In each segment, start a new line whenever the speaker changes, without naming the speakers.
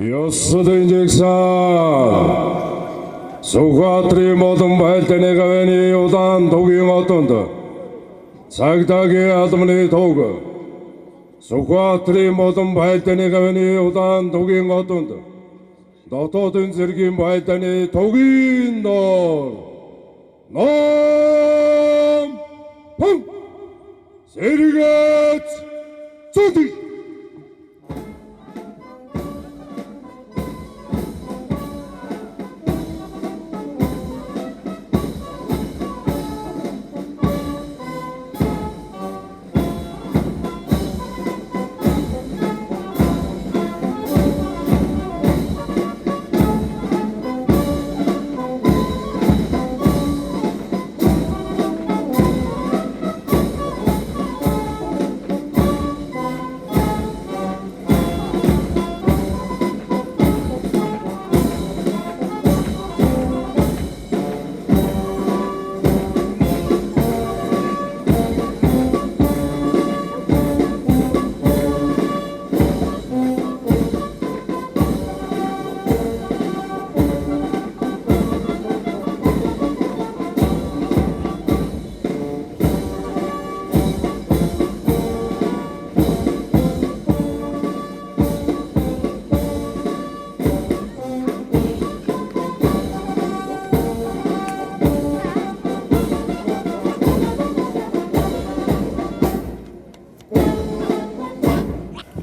Ёсыдынжыксан Сухатри модун байлтаны гавэни удан тугийн отонд Цагдаагийн алманы туг Сухатри модун байлтаны гавэни удан тугийн отонд Дотоодын зэргийн байлтаны тугийн нор Ном Пум Сэргэц Цуди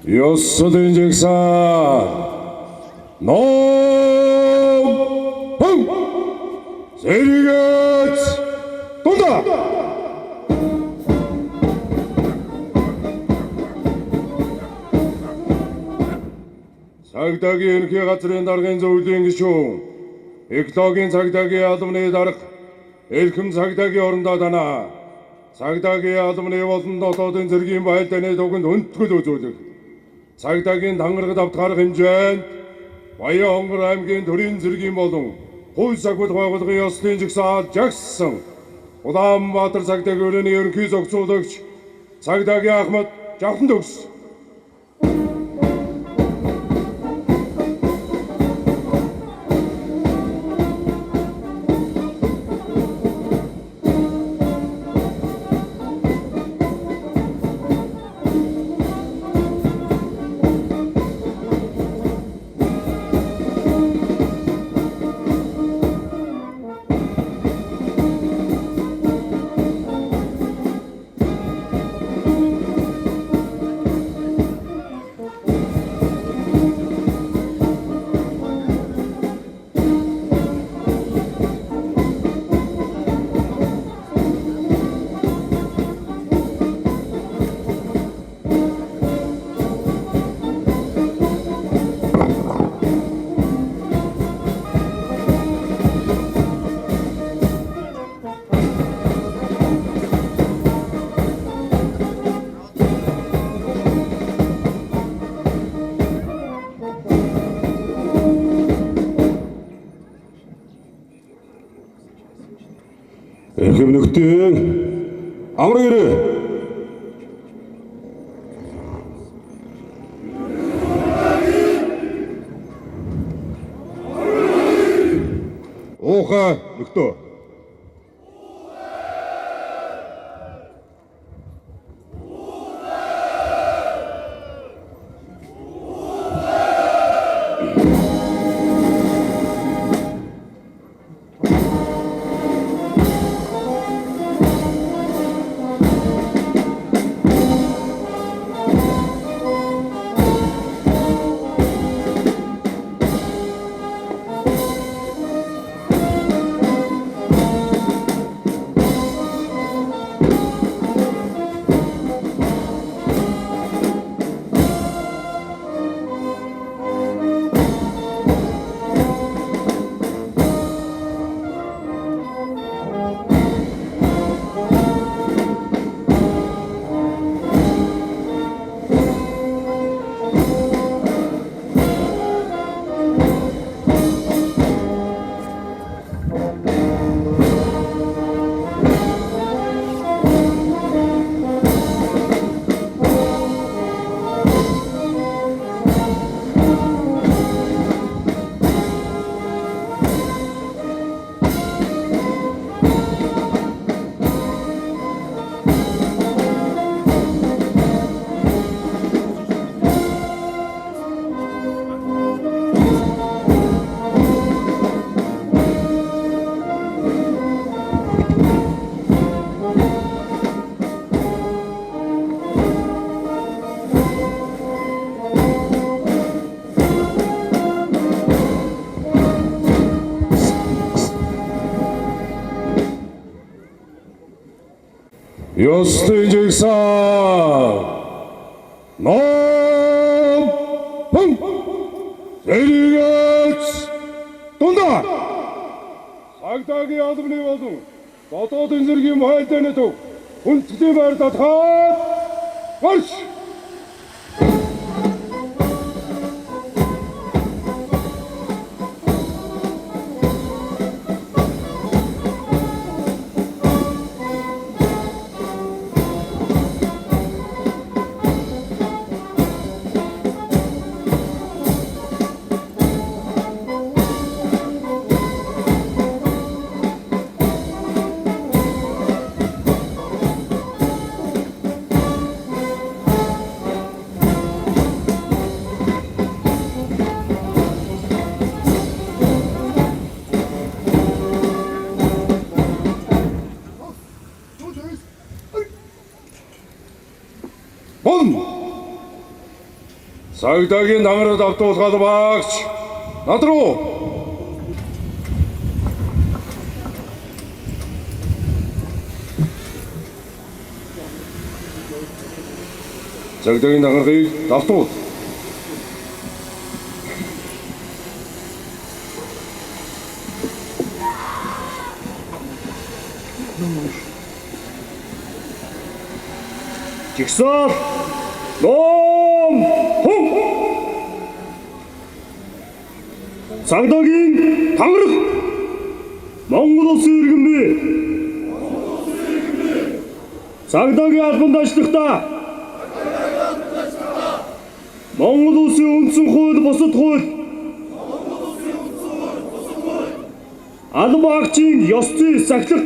Ёсыдынжыксан Ном Пум Сэргэц Тунда Цагдаагийн ерөнхий газрын даргын зөвлөлийн гишүүн Экологийн цагдаагийн албаны дарга Эрхэм цагдаагийн орондоо танаа Цагдаагийн албаны болон дотоодын зэргийн байлдааны дуганд өнтгөл үзүүлэх Цагдаагийн тангарагт автгарах хэмжээнд Баян Хонгор аймгийн төрийн зэргийн болон хууль сахиул байгууллагын ёслолын жагсаал жагссан Улаанбаатар цагдаагийн өрөөний ерөнхий зохицуулагч Цагдаагийн Ахмад Жавхан төгс Эрхэм нөхдийн амраг ирээ. Ууха нөхдөө. ёстой жигсаа номхон зэрэгц дундаа цагдаагийн албаны болон дотоодын зэргийн байлдааны төв хүндэтгэлийн байр татгаад марш. Цагдаагийн дангараад автуулахад багч над руу. Цагдаагийн дангарыг автуул.
Жигсаал ном хов цагдаагийн тангараг Монгол улсын иргэн бий. Цагдаагийн албанд ажиллахдаа Монгол улсын үндсэн хууль бусад хууль албан багчийн ёс зүй сахилах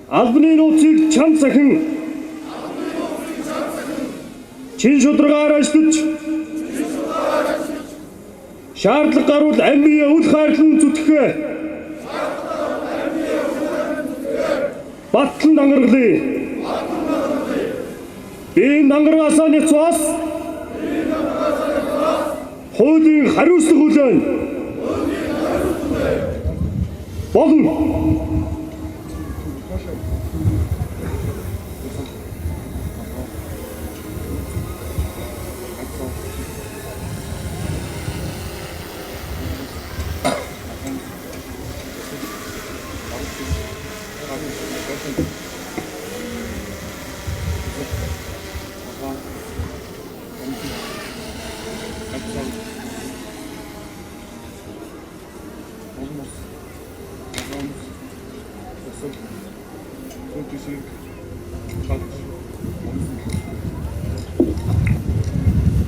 албаны нууцыг чам сахин чин шударгаар ажиллаж шаардлага гарвал амийн үл хайрлан зүтгэх батлан дангаргалыг би дангаргаасаа няцвас хуулийн хариуцлага хүлээн болно.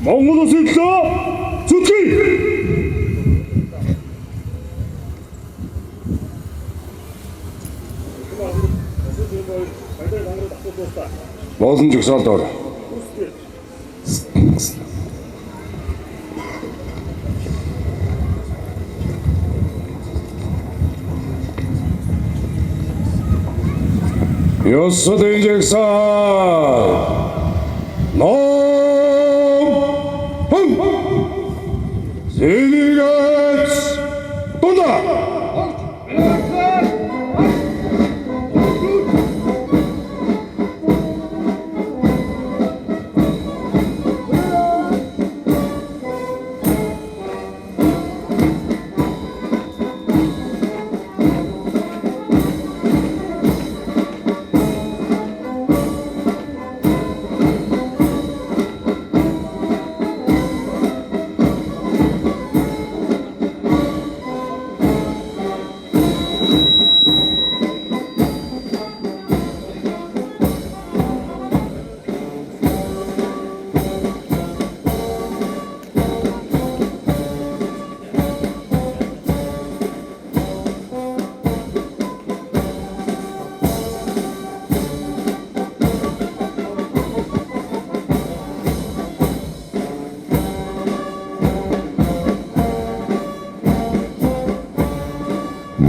Монгол улсын төлөө зүтгэе.
Болон жигсаал доор. ёстой жигсаал номхон зэрэгц дундаа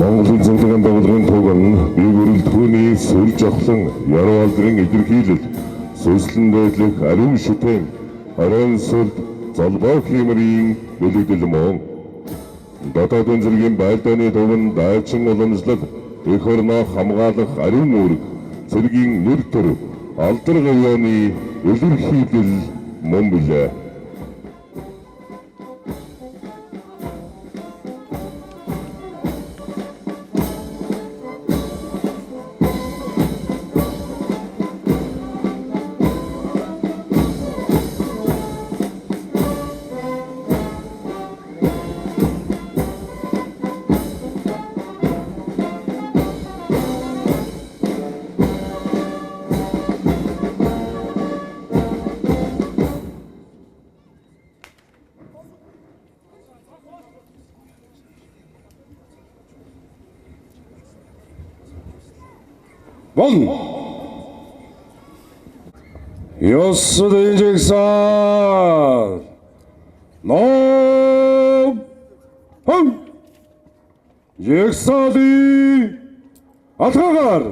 Монголын цэглэн байгууллагын туган бийгэрэл түүний сүлж авсан яруу алдрын илэрхийлэл сөслөн байдлах ариун шүтэн харин сүлд залбаа хэмрийн бэлэгдэл мөн дотоодын зэргийн байлдааны төвөн дайчин уламжлал эх орноо хамгаалах ариун үүрэг, цэргийн нэр төр, алдар гавьяаны илэрхийлэл мөн билээ.
Bon! Ёссын жигсаал! Ном! Хам! Жигсаалын атгагаар!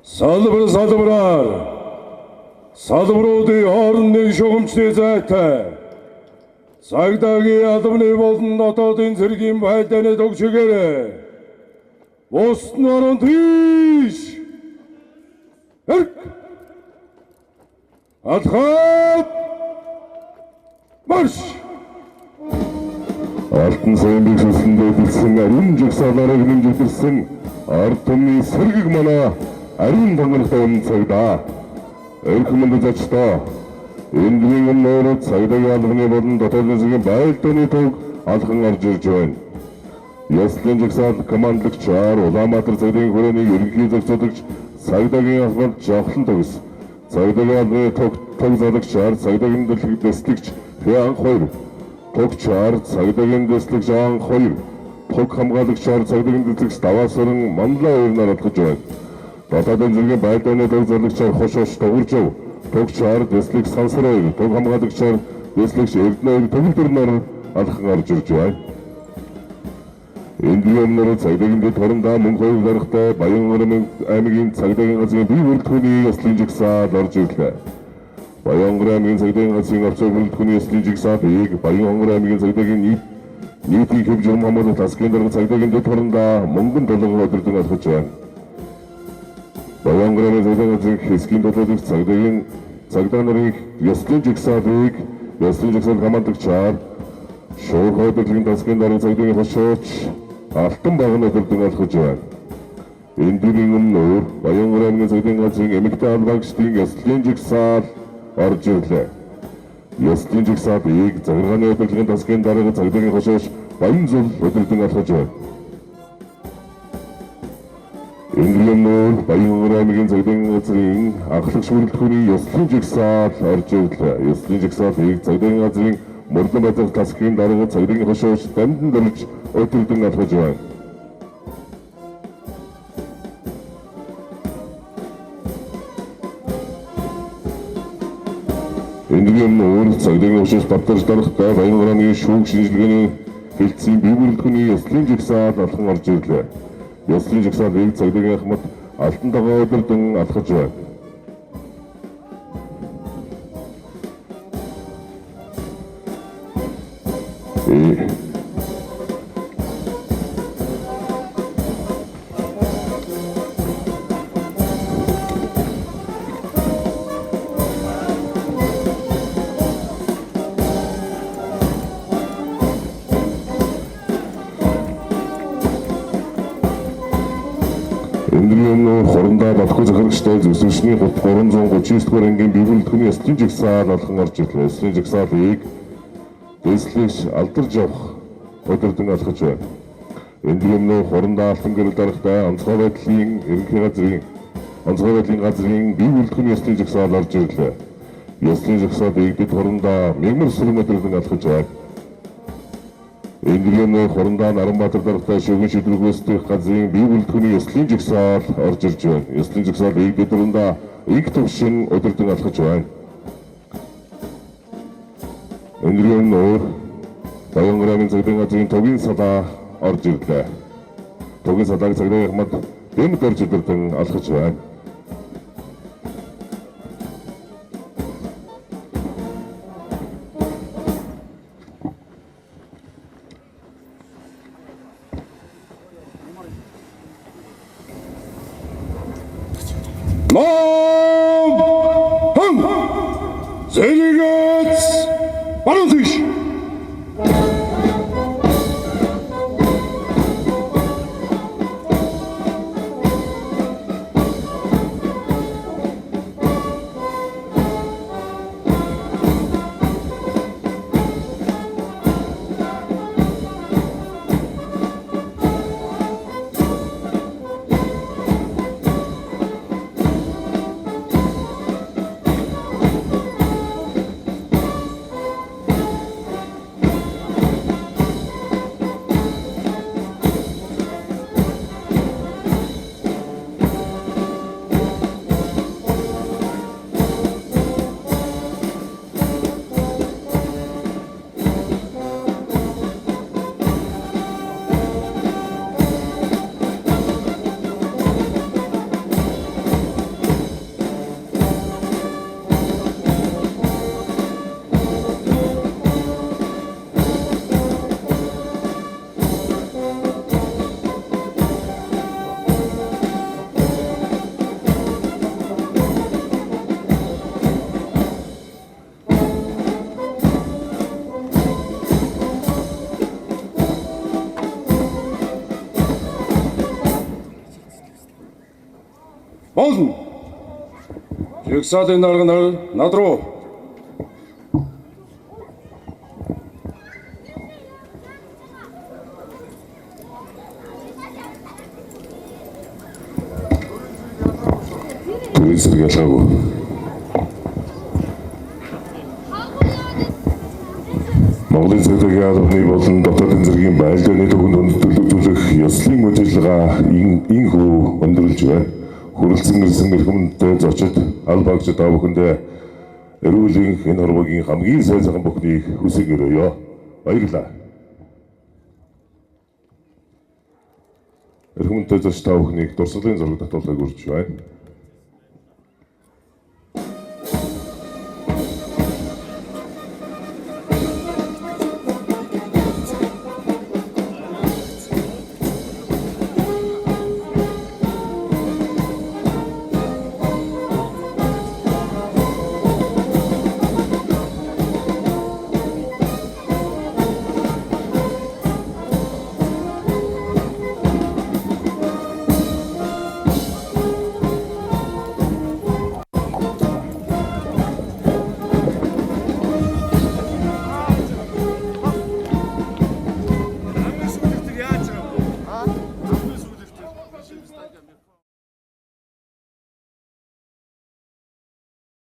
Салбараар салбаруудын хоорондын шугамчны зайтай цагдаагийн албаны болон дотоодын цэргийн байлдааны төгсгөрөө бусд нь орон тийш алхаад марш
Алтан сайн бишсэндээ билсэн ариун жигсаалаараа нэмжигдсэн ард түмний сэргийг манаа ариун тоногтой цагдаа элхмэнд зочдоо Эндгийн өмнөөр цагдаагийн албаны болон дотоодын цэргийн байлдааны төг алхан орж ирж байна. Ёслын жигсаал командлагчаар Улаанбаатар цагдаагийн хүрээний ерөнхий зохицуулагч цагдаагийн албанд жавхлан төгс. Цагдаагийн албаны төг залгчаар цагдаагийн дэслэгч Хян 2. Тогчаар цагдаагийн дэслэгч Жан 2. Тог хамгаалагчаар цагдаагийн дэслэгч Даваасран Манлаа 2 нар алхаж байна. Дотоодын цэргийн байлдааны төг залгчаар Хошоош Тогуржов Тогчаар дэслэг Сансарай, тог хамгаалагчаар дэслэгч Эрдэнэ төгөлдөр нар алхан орж ирж байна. Эндгийн өмнөр цагдаагийн дэд хорондоо мөн хоёр даргатай Баянгорын аймгийн цагдаагийн газрын бие бүрэлдэхүүний ёслын жигсаал орж ирлээ. Баянгорын аймгийн цагдаагийн газрын орчоо бүрэлдэхүүний ёслын жигсаалыг Баянгорын аймгийн цагдаагийн нийтийн хэв журам хамгаалалт засгийн дарга цагдаагийн дэд хорондоо мөнгөн толгой өдөртөн алхаж байна. Баянгорын цагдаагийн газрын хэсгийн толгойд цагдаа нарын ёслын жигсаал командлагчаар шуурх өдөрлөгийн засгийн дарга цагдаагийн хошооч алтан багны өдөртөн алхаж байна. Эндгийн өмнөр Баянгорын аймгийн цагдаагийн газрын эмэгтэй албаагчдын ёслын жигсаал орж ирлээ. Ёслын жигсаалыг захиргааны өдөрлөгийн засгийн дарга цагдаагийн хошооч Баянзул өдөртөн алхаж байна. Эндгийн Баянгорын аймгийн цагдаагийн газрын ахлагч бүрэлдэхүүний ёслын жигсаал орж ирлээ. Ёслын жигсаалыг цагдаагийн газрын мөрдөн байцаах засгийн дарга цагдаагийн хошооч Дамдан дөрж өдөртөн алхаж байна. Эндгийн цагдаагийн хошооч Баттарж даргатай Баянгорын аймгийн шүүх шинжилгээний хэлтсийн бие бүрэлдэхүүний ёслын жигсаал алхан орж ирлээ. Ёслын жигсаалыг цагдаагийн ахмад алтан тогоо өдөртөн алхаж байна. Эндгийн хорондоо батгүй захирагчтай зөвсөмшний 339-р ангийн бие бүрэлдэхүүний ёслын жигсаал алхан орж ирлээ. Ёслын жигсаалыг дэслэгч алдарж явах өдөртөн алхаж байна. Эндгийн хорондоо алтан гэрэл даргатай онцгой байдлын газрын бие бүрэлдэхүүний ёслын жигсаал орж ирлээ. Ёслын жигсаалыг дэд хорондоо мягмар сүрэн өдөртөн алхаж байна. Эндгийн хорондоо Наранбаатар даргатай шүүгэн шийдвэр гүйцэтгэх газрын бие бүрэлдэхүүний ёслын жигсаал орж ирж байна. Ёслын жигсаалыг дэд хорондоо их төвшин өдөртөн алхаж байна. Эндгийн Баянгорын аймгийн цагдаагийн газрын тогийн салаа орж ирлээ. Тогийн салааг цагдаагийн ахмад дэмд орж өдөртөн алхаж байна.
Зэрэгэц баруун тийш. Болно. Жигсаалын дарга над руу.
Төрийн зэрэг ялгаагүй. Монголын цэцгийн албаны болон дотоодын зэргийн байлдааны төвөнд төлөвлөх ёслолын ажиллагаа инхүү өндөрлж байна. Хүрэлцэн ирсэн эрхэмнтэй зочид аль багч та бүхэндээ эрүүлийн энэ хорвогийн хамгийн сайн сайхан бүхнийг хүсэж өрөөё. Баярлалаа. Эрхэмнтэй зоч та бүхнийг дурсгалын зураг татуулгыг үрж байна.